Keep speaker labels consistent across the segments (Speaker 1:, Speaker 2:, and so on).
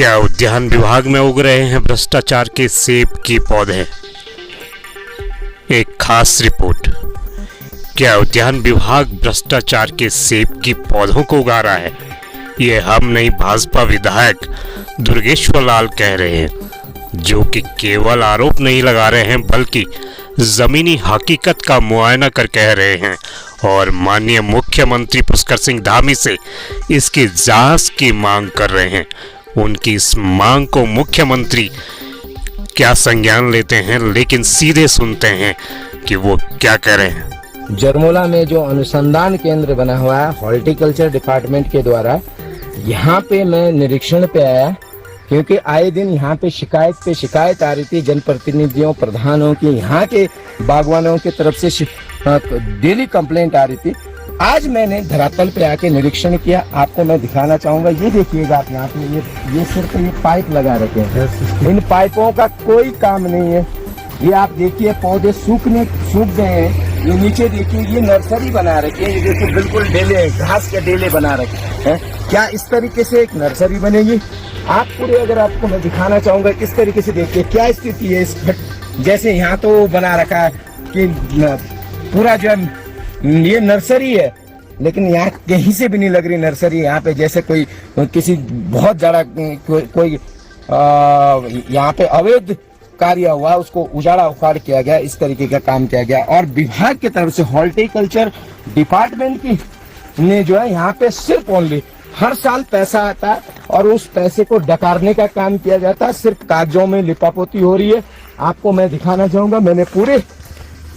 Speaker 1: क्या उद्यान विभाग में उग रहे हैं भ्रष्टाचार के सेब के पौधे? एक खास रिपोर्ट। क्या उद्यान विभाग भ्रष्टाचार के सेब की पौधों को उगा रहा है? ये हम नहीं, भाजपा विधायक दुर्गेश्वर लाल कह रहे हैं, जो कि केवल आरोप नहीं लगा रहे हैं बल्कि जमीनी हकीकत का मुआयना कर कह रहे हैं और माननीय मुख्यमंत्री पुष्कर सिंह धामी से इसकी जांच की मांग कर रहे हैं। उनकी इस मांग को मुख्यमंत्री क्या संज्ञान लेते हैं, लेकिन सीधे सुनते हैं कि वो क्या कह रहे हैं।
Speaker 2: जरमोला में जो अनुसंधान केंद्र बना हुआ है हॉर्टिकल्चर डिपार्टमेंट के द्वारा, यहाँ पे मैं निरीक्षण पे आया क्योंकि आए दिन यहाँ पे शिकायत आ रही थी जनप्रतिनिधियों, प्रधानों की, यहाँ के बागवानों की तरफ से डेली कंप्लेंट आ रही थी। आज मैंने धरातल पे आके निरीक्षण किया, आपको मैं दिखाना चाहूंगा। ये देखिएगा आप यहाँ पे ये सिर्फ ये पाइप लगा रखे हैं, इन पाइपों का कोई काम नहीं है। ये आप देखिए पौधे सूख गए हैं। ये नीचे देखिए ये नर्सरी बना रखी है, ये देखिए बिल्कुल डेले, घास के डेले बना रखे हैं। क्या इस तरीके से एक नर्सरी बनेगी? आप पूरे, अगर आपको मैं दिखाना चाहूंगा किस तरीके से, देखिए क्या स्थिति है इस जैसे यहाँ तो बना रखा है कि पूरा जो ये नर्सरी है, लेकिन यहाँ कहीं से भी नहीं लग रही नर्सरी। यहाँ पे जैसे कोई किसी बहुत ज्यादा कोई यहाँ पे अवैध कार्य हुआ, उसको उजाड़ा उखाड़ किया गया, इस तरीके का काम किया गया। और विभाग की तरफ से हॉर्टिकल्चर डिपार्टमेंट की ने जो है यहाँ पे सिर्फ ओनली हर साल पैसा आता है और उस पैसे को डकारने का काम किया जाता है। सिर्फ कागजों में लिपापोती हो रही है। आपको मैं दिखाना चाहूंगा, मैंने पूरे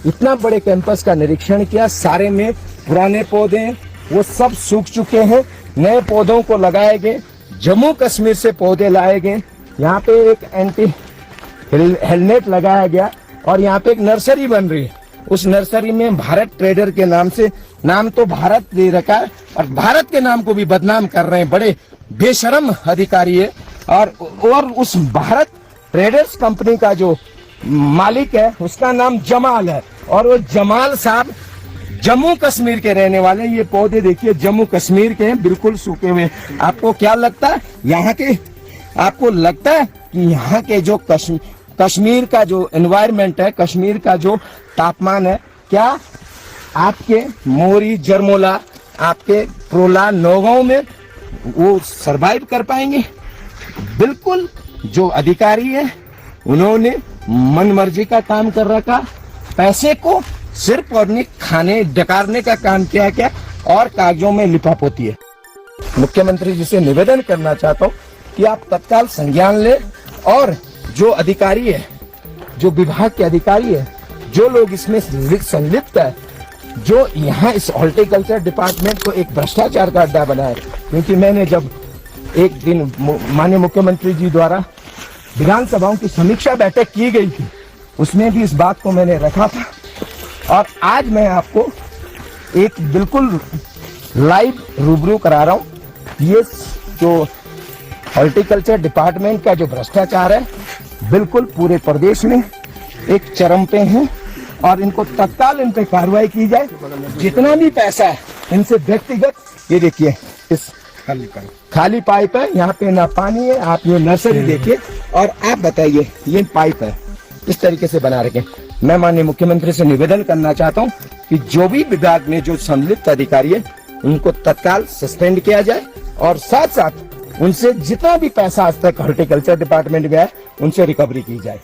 Speaker 2: इतना बड़े कैंपस का निरीक्षण किया। सारे में पुराने पौधे हैं, वो सब सूख चुके हैं। नए पौधों को लगाए गए, जम्मू कश्मीर से पौधे लाए गए। यहाँ पे एक एंटी हेलमेट लगाया गया और यहाँ पे एक नर्सरी बन रही है। उस नर्सरी में भारत ट्रेडर के नाम से, नाम तो भारत दे रखा है और भारत के नाम को भी बदनाम कर रहे हैं। बड़े बेशरम अधिकारी है। और उस भारत ट्रेडर्स कंपनी का जो मालिक है उसका नाम जमाल है और वो जमाल साहब जम्मू कश्मीर के रहने वाले। ये पौधे देखिए जम्मू कश्मीर के हैं, बिल्कुल सूखे हुए। आपको क्या लगता है यहाँ के, आपको लगता है कि यहाँ के जो कश्मीर का जो एनवायरनमेंट है, कश्मीर का जो तापमान है, क्या आपके मोरी, जरमोला, आपके प्रोला, नौगांव में वो सरवाइव कर पाएंगे? बिल्कुल। जो अधिकारी है उन्होंने मनमर्जी का काम कर रखा, पैसे को सिर्फ अपने खाने डकारने का काम किया क्या और कागजों में लिपापोती है। मुख्यमंत्री जी से निवेदन करना चाहता हूँ कि आप तत्काल संज्ञान ले और जो अधिकारी है, जो विभाग के अधिकारी है, जो लोग इसमें संलिप्त है, जो यहाँ इस हॉर्टिकल्चर डिपार्टमेंट को एक भ्रष्टाचार का अड्डा बनाया। क्योंकि मैंने जब एक दिन माननीय मुख्यमंत्री जी द्वारा विधानसभाओं की समीक्षा बैठक की गई थी, उसमें भी इस बात को मैंने रखा था। और आज मैं आपको एक बिल्कुल लाइव रूबरू करा रहा हूँ। ये जो हॉर्टिकल्चर डिपार्टमेंट का जो भ्रष्टाचार है, बिल्कुल पूरे प्रदेश में एक चरम पे है और इनको तत्काल इन पे कार्रवाई की जाए। जितना भी पैसा है इनसे व्यक्तिगत, ये देखिए इस खाली पाइप है, यहाँ पे ना पानी है। आप ये नर्सरी देखिए और आप बताइए, ये पाइप है इस तरीके से बना रखे। मैं माननीय मुख्यमंत्री से निवेदन करना चाहता हूँ कि जो भी विभाग में जो संलिप्त अधिकारी है उनको तत्काल सस्पेंड किया जाए और साथ साथ उनसे जितना भी पैसा आज तक हॉर्टिकल्चर डिपार्टमेंट में है उनसे रिकवरी की जाए।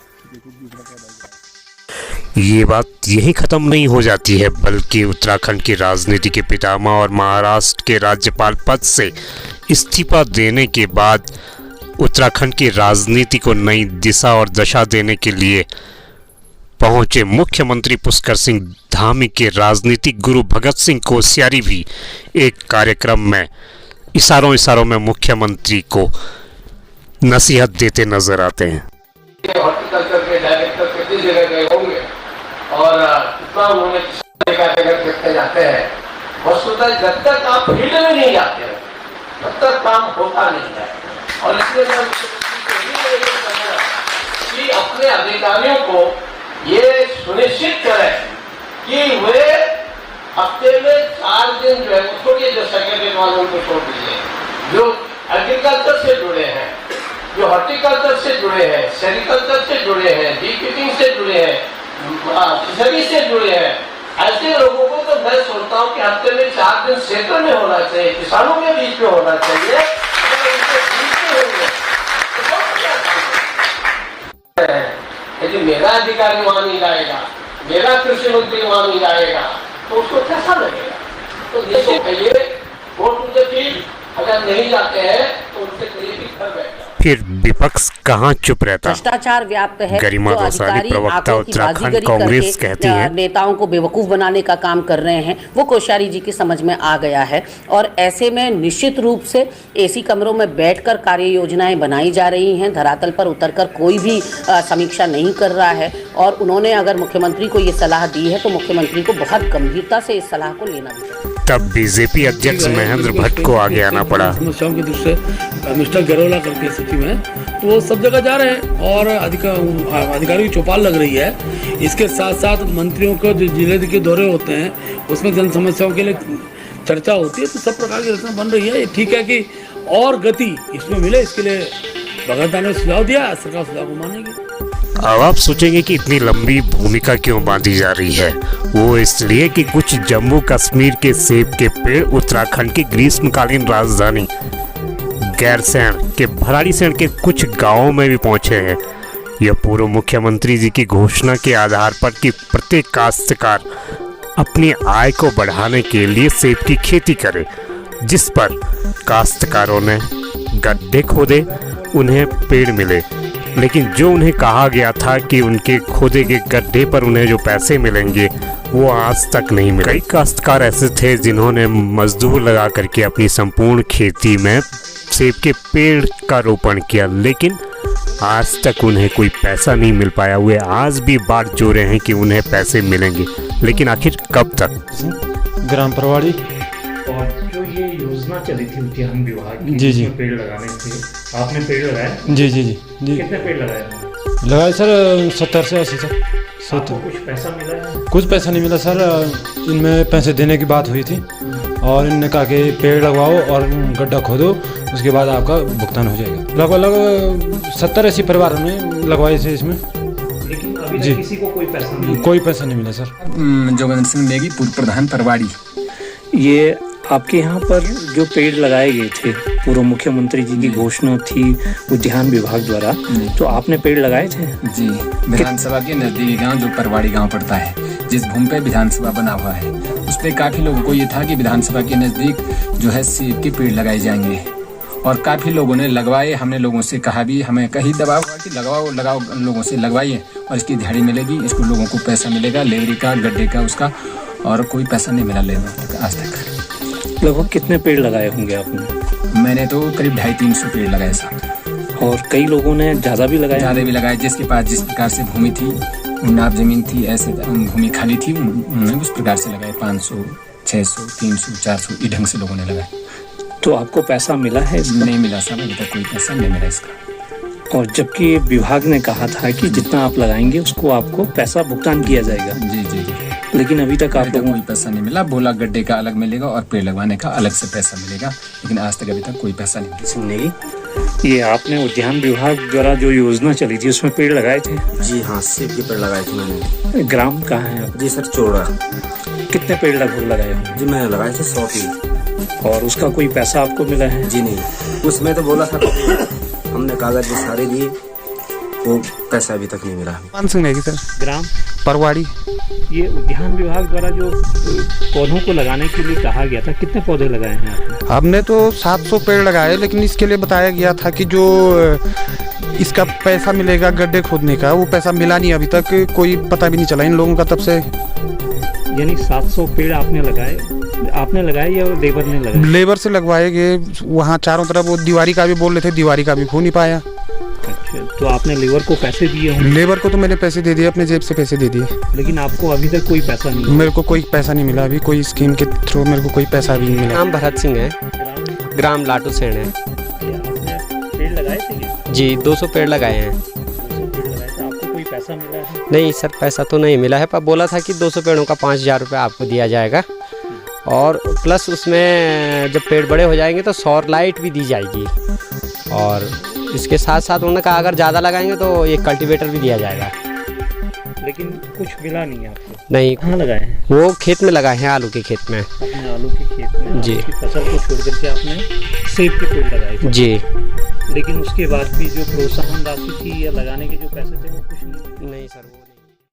Speaker 1: ये बात यही खत्म नहीं हो जाती है, बल्कि उत्तराखंड की राजनीति के पितामह और महाराष्ट्र के राज्यपाल पद से इस्तीफा देने के बाद उत्तराखंड की राजनीति को नई दिशा और दशा देने के लिए पहुंचे मुख्यमंत्री पुष्कर सिंह धामी के राजनीतिक गुरु भगत सिंह कोश्यारी भी एक कार्यक्रम में इशारों में मुख्यमंत्री को नसीहत देते नजर आते हैं।
Speaker 3: हॉर्टिकल्चर के डायरेक्टर कितनी जगह गए होंगे और कितना उन्होंने करते जाते हैं। वस्तुतः जब तक आप फील्ड में नहीं जाते हैं तब तक काम होता नहीं है। और इसलिए मैं कि अपने अधिकारियों को ये सुनिश्चित करें कि वे हफ्ते में 4 दिन जो है छोड़िए, जो सेक्रेटरी वालों को छोड़ दीजिए, जो एग्रीकल्चर से जुड़े हैं, हॉर्टिकल्चर से जुड़े हैं, सेरिकल्चर से जुड़े हैं, बीकीपिंग से जुड़े हैं, फिशरी से जुड़े हैं, ऐसे लोगों को तो मैं सोचता हूँ कि हफ्ते में 4 दिन क्षेत्र में होना चाहिए, किसानों के बीच में होना चाहिए। अगर उनके बीच में होंगे तो बहुत अच्छा। यदि मेरा अधिकारी वहां नहीं जाएगा, मेरा कृषि मंत्री वहां नहीं जाएगा, तो उसको कैसा लगेगा? तो देखो कहिए गो टू द फील्ड, अगर नहीं जाते हैं तो उनसे कहिए कि घर बैठ जाओ।
Speaker 1: फिर विपक्ष कहाँ चुप रहता।
Speaker 4: भ्रष्टाचार व्याप्त है।
Speaker 1: गरिमा
Speaker 4: जो
Speaker 1: दौसानी
Speaker 4: अधिकारी
Speaker 1: प्रवक्ता
Speaker 4: आंकड़ों की
Speaker 1: उत्तराखंड
Speaker 4: बाजीगरी
Speaker 1: कांग्रेस
Speaker 4: करके
Speaker 1: कहती हैं,
Speaker 4: नेताओं को बेवकूफ बनाने का काम कर रहे हैं, वो कोश्यारी जी की समझ में आ गया है। और ऐसे में निश्चित रूप से एसी कमरों में बैठकर कार्य योजनाएं बनाई जा रही हैं, धरातल पर उतरकर कोई भी समीक्षा नहीं कर रहा है। और उन्होंने अगर मुख्यमंत्री को ये सलाह दी है तो मुख्यमंत्री को बहुत गंभीरता से इस सलाह को लेना भी चाहिए।
Speaker 1: तब बीजेपी अध्यक्ष महेंद्र भट्ट को आगे आना पड़ा।
Speaker 5: समस्याओं की दृष्टि से मिस्टर गरोला करके सचिव हैं, तो वो सब जगह जा रहे हैं और अधिकारियों की चौपाल लग रही है। इसके साथ साथ मंत्रियों को जो जिले के दौरे होते हैं उसमें जन समस्याओं के लिए चर्चा होती है, तो सब प्रकार की रचना बन रही है। ये ठीक है कि और गति इसमें मिले, इसके लिए भगत ने सुझाव दिया, सरकार सुझाव को मानेगी।
Speaker 1: अब आप सोचेंगे कि इतनी लंबी भूमिका क्यों बांधी जा रही है। वो इसलिए कि कुछ जम्मू कश्मीर के सेब के पेड़ उत्तराखंड की ग्रीष्मकालीन राजधानी गैरसैंण के भराड़ीसैंण के कुछ गांवों में भी पहुंचे हैं। यह पूर्व मुख्यमंत्री जी की घोषणा के आधार पर कि प्रत्येक काश्तकार अपनी आय को बढ़ाने के लिए सेब की खेती करे, जिस पर काश्तकारों ने गड्ढे खोदे, उन्हें पेड़ मिले। लेकिन जो उन्हें कहा गया था कि उनके खोदे के गड्ढे पर उन्हें जो पैसे मिलेंगे वो आज तक नहीं मिले। कई काश्तकार ऐसे थे जिन्होंने मजदूर लगा करके अपनी संपूर्ण खेती में सेब के पेड़ का रोपण किया, लेकिन आज तक उन्हें कोई पैसा नहीं मिल पाया। वे आज भी बाट जोड़े हैं कि उन्हें पैसे मिलेंगे, लेकिन आखिर कब तक।
Speaker 6: ग्राम परवाड़ी।
Speaker 7: और जो ये योजना चली थी उद्यान विभाग की,
Speaker 6: जी जी,
Speaker 7: पेड़ लगाने थे, आपने पेड़ लगाए?
Speaker 6: जी जी जी जी।
Speaker 7: कितने पेड़ लगाए?
Speaker 6: लगाए सर 70 से 80 तक।
Speaker 7: आपको कुछ पैसा मिला है?
Speaker 6: कुछ पैसा नहीं मिला सर, इनमें पैसे देने की बात हुई थी और इनने कहा कि पेड़ लगवाओ और गड्ढा खोदो, उसके बाद आपका भुगतान हो जाएगा। लगभग 70-80 परिवार ने लगवाए थे इसमें,
Speaker 7: लेकिन अभी
Speaker 6: जी,
Speaker 7: तक किसी को कोई पैसा नहीं मिला?
Speaker 6: कोई पैसा नहीं मिला सर।
Speaker 8: जोगेंद्र सिंह नेगी, पूर्व प्रधान परवाड़ी।
Speaker 9: ये आपके यहाँ पर जो पेड़ लगाए गए थे, पूर्व मुख्यमंत्री जी की घोषणा थी उद्यान विभाग द्वारा, तो आपने पेड़ लगाए थे?
Speaker 8: जी, विधानसभा के नजदीकी गांव जो परवाड़ी गांव पड़ता है, जिस भूमि पे विधानसभा बना हुआ है, उस पे काफी लोगों को ये था कि विधानसभा के नजदीक जो है सेब के पेड़ लगाए जाएंगे और काफी लोगों ने लगवाए। हमने लोगों से कहा भी, हमें कहीं दबाव हुआ कि लगाओ, लोगों से लगवाइए और इसकी दिहाड़ी मिलेगी, इसको लोगों को पैसा मिलेगा, लेबरी का, गड्ढे का, उसका, और कोई पैसा नहीं मिला लेबर आज तक।
Speaker 9: लगभग कितने पेड़ लगाए होंगे आपने?
Speaker 8: मैंने तो करीब 250-300 पेड़ लगाए साहब।
Speaker 9: और कई लोगों ने ज़्यादा भी लगाए?
Speaker 8: ज़्यादा भी लगाए। जिसके पास जिस प्रकार से भूमि थी, नाप जमीन थी, ऐसे भूमि खाली थी, उन्होंने उस प्रकार से लगाए। 500, 600, 300, 400 इस ढंग से लोगों ने लगाए।
Speaker 9: तो आपको पैसा मिला है?
Speaker 8: नहीं मिला साहब, अभी तक कोई पैसा नहीं मिला इसका।
Speaker 9: और जबकि विभाग ने कहा था कि जितना आप लगाएंगे उसको आपको पैसा भुगतान किया जाएगा।
Speaker 8: जी जी जी,
Speaker 9: लेकिन अभी तक आपको
Speaker 8: कोई पैसा नहीं मिला। बोला गड्ढे का अलग मिलेगा और पेड़ लगवाने का अलग से पैसा मिलेगा, लेकिन आज तक अभी तक कोई पैसा नहीं मिला।
Speaker 9: सुनिए, ये आपने उद्यान विभाग द्वारा जो योजना चली थी उसमें पेड़ लगाए थे?
Speaker 10: जी हाँ, सेब के पेड़ लगाए थे मैंने।
Speaker 9: ग्राम कहाँ है आप?
Speaker 10: जी सर, चोड़ा।
Speaker 9: कितने पेड़ लगभग लगाए होंगे?
Speaker 10: जी मैंने लगाए थे 100 पेड़।
Speaker 9: और उसका कोई पैसा आपको मिला है?
Speaker 10: जी नहीं, उसमें तो बोला था, हमने कागज भी सारे दिए, वो पैसा अभी तक नहीं मिला।
Speaker 11: मान सिंह नेगी सर,
Speaker 9: ग्राम
Speaker 11: परवाड़ी।
Speaker 9: ये उद्यान विभाग द्वारा जो पौधों को लगाने के लिए कहा गया था, कितने पौधे लगाए हैं आपने?
Speaker 11: हमने तो 700 पेड़ लगाए, लेकिन इसके लिए बताया गया था कि जो इसका पैसा मिलेगा गड्ढे खोदने का, वो पैसा मिला नहीं अभी तक, कोई पता भी नहीं चला इन लोगों का तब से।
Speaker 9: यानी 700 पेड़ आपने लगाए या लेबर ने लगाए?
Speaker 11: लेबर से लगवाए गए, वहाँ चारों तरफ वो दीवारी का भी बोल रहे थे, दीवारी का भी हो नहीं पाया।
Speaker 9: अच्छा, तो आपने लेबर को पैसे दिए होंगे?
Speaker 11: लेबर को तो मैंने पैसे दे दिए, अपने जेब से पैसे दे दिए।
Speaker 9: लेकिन आपको अभी तक कोई पैसा नहीं?
Speaker 11: मेरे को कोई पैसा नहीं मिला अभी, कोई स्कीम के थ्रू मेरे को कोई पैसा भी नहीं मिला।
Speaker 12: नाम भरत सिंह है, ग्राम लाटूसैंण है।
Speaker 9: आपने पेड़ लगाए थे?
Speaker 12: जी 200 पेड़ लगाए हैं।
Speaker 9: 200 पेड़ लगाए थे, आपको कोई पैसा मिला है?
Speaker 12: नहीं सर, पैसा तो नहीं मिला है, पर बोला था कि 200 पेड़ों का 5000 रुपये आपको दिया जाएगा, और प्लस उसमें जब पेड़ बड़े हो जाएंगे तो सौर लाइट भी दी जाएगी, और इसके साथ साथ उन्होंने कहा अगर ज़्यादा लगाएंगे तो एक कल्टीवेटर भी दिया जाएगा।
Speaker 7: लेकिन कुछ मिला नहीं आपको?
Speaker 12: नहीं।
Speaker 7: कहाँ लगाए हैं?
Speaker 12: वो खेत में लगाए हैं, आलू के खेत में।
Speaker 7: अपने आलू के खेत में?
Speaker 12: जी।
Speaker 7: आलू की फसल को छोड़ करके आपने सेब के पेड़ लगाए थे?
Speaker 12: जी।
Speaker 7: लेकिन उसके बाद भी जो प्रोत्साहन राशि थी या लगाने के जो पैसे थे वो कुछ नहीं?
Speaker 12: नहीं सर।